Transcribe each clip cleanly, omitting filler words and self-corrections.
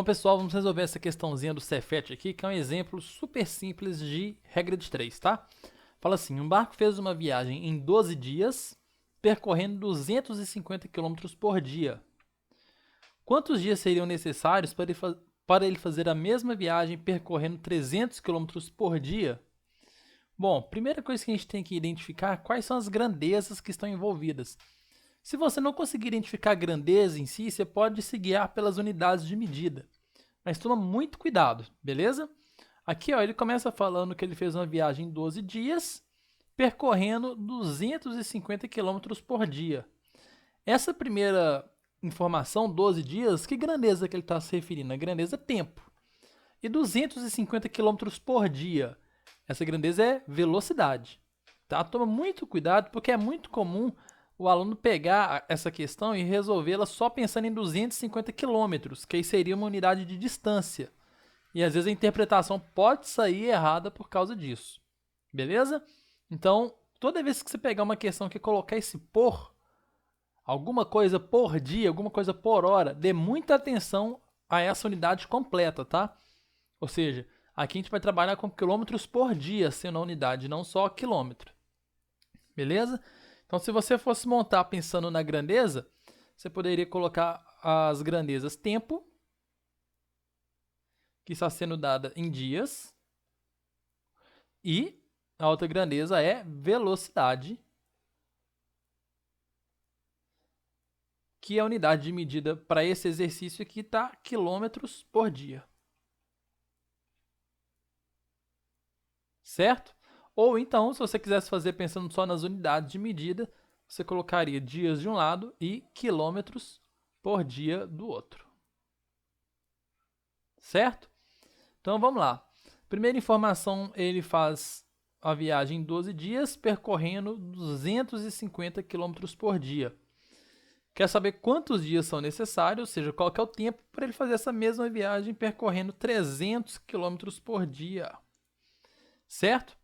Bom, pessoal, vamos resolver essa questãozinha do Cefet aqui, que é um exemplo super simples de regra de 3, tá? Fala assim, um barco fez uma viagem em 12 dias, percorrendo 250 km por dia. Quantos dias seriam necessários para ele fazer a mesma viagem percorrendo 300 km por dia? Bom, primeira coisa que a gente tem que identificar quais são as grandezas que estão envolvidas. Se você não conseguir identificar a grandeza em si, você pode se guiar pelas unidades de medida. Mas toma muito cuidado, beleza? Aqui, ó, ele começa falando que ele fez uma viagem em 12 dias, percorrendo 250 km por dia. Essa primeira informação, 12 dias, que grandeza que ele está se referindo? A grandeza tempo. E 250 km por dia, essa grandeza é velocidade. Tá? Toma muito cuidado, porque é muito comum o aluno pegar essa questão e resolvê-la só pensando em 250 km, que aí seria uma unidade de distância. E às vezes a interpretação pode sair errada por causa disso. Beleza? Então, toda vez que você pegar uma questão que colocar esse por, alguma coisa por dia, alguma coisa por hora, dê muita atenção a essa unidade completa, tá? Ou seja, aqui a gente vai trabalhar com quilômetros por dia sendo a unidade, não só quilômetro. Beleza? Então, se você fosse montar pensando na grandeza, você poderia colocar as grandezas tempo, que está sendo dada em dias, e a outra grandeza é velocidade, que é a unidade de medida para esse exercício aqui está quilômetros por dia. Certo? Ou então, se você quisesse fazer pensando só nas unidades de medida, você colocaria dias de um lado e quilômetros por dia do outro. Certo? Então, vamos lá. Primeira informação, ele faz a viagem em 12 dias, percorrendo 250 km por dia. Quer saber quantos dias são necessários, ou seja, qual que é o tempo para ele fazer essa mesma viagem percorrendo 300 km por dia. Certo?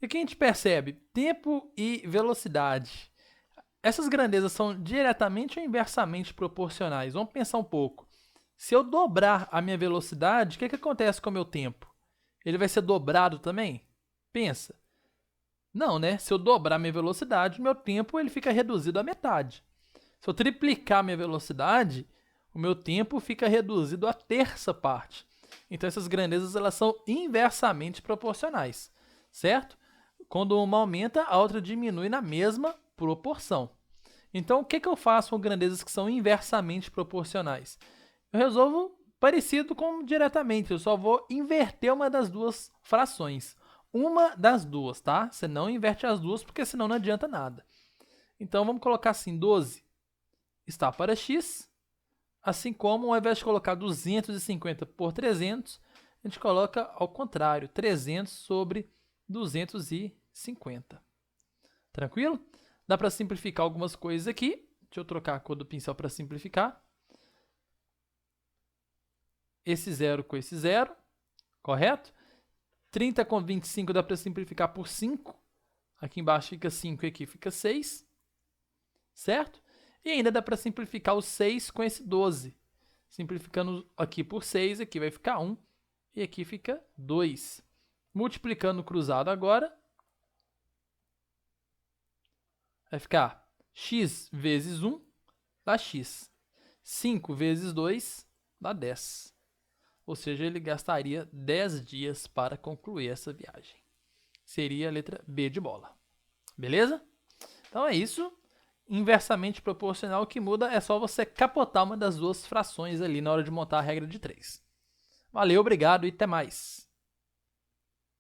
E o que a gente percebe? Tempo e velocidade. Essas grandezas são diretamente ou inversamente proporcionais. Vamos pensar um pouco. Se eu dobrar a minha velocidade, o que acontece com o meu tempo? Ele vai ser dobrado também? Pensa. Não, né? Se eu dobrar a minha velocidade, meu tempo ele fica reduzido à metade. Se eu triplicar a minha velocidade, o meu tempo fica reduzido à terça parte. Então, essas grandezas elas são inversamente proporcionais, certo? Quando uma aumenta, a outra diminui na mesma proporção. Então, o que eu faço com grandezas que são inversamente proporcionais? Eu resolvo parecido com diretamente, eu só vou inverter uma das duas frações. Uma das duas, tá? Você não inverte as duas, porque senão não adianta nada. Então, vamos colocar assim, 12 está para x, assim como ao invés de colocar 250 por 300, a gente coloca ao contrário, 300 sobre 250. Tranquilo? Dá para simplificar algumas coisas aqui. Deixa eu trocar a cor do pincel para simplificar. Esse zero com esse zero, correto? 30 com 25 dá para simplificar por 5. Aqui embaixo fica 5 e aqui fica 6. Certo? E ainda dá para simplificar o 6 com esse 12. Simplificando aqui por 6, aqui vai ficar 1 e aqui fica 2. Multiplicando o cruzado agora, vai ficar x vezes 1 dá x. 5 vezes 2 dá 10. Ou seja, ele gastaria 10 dias para concluir essa viagem. Seria a letra B de bola. Beleza? Então é isso. Inversamente proporcional, o que muda é só você capotar uma das duas frações ali na hora de montar a regra de 3. Valeu, obrigado e até mais.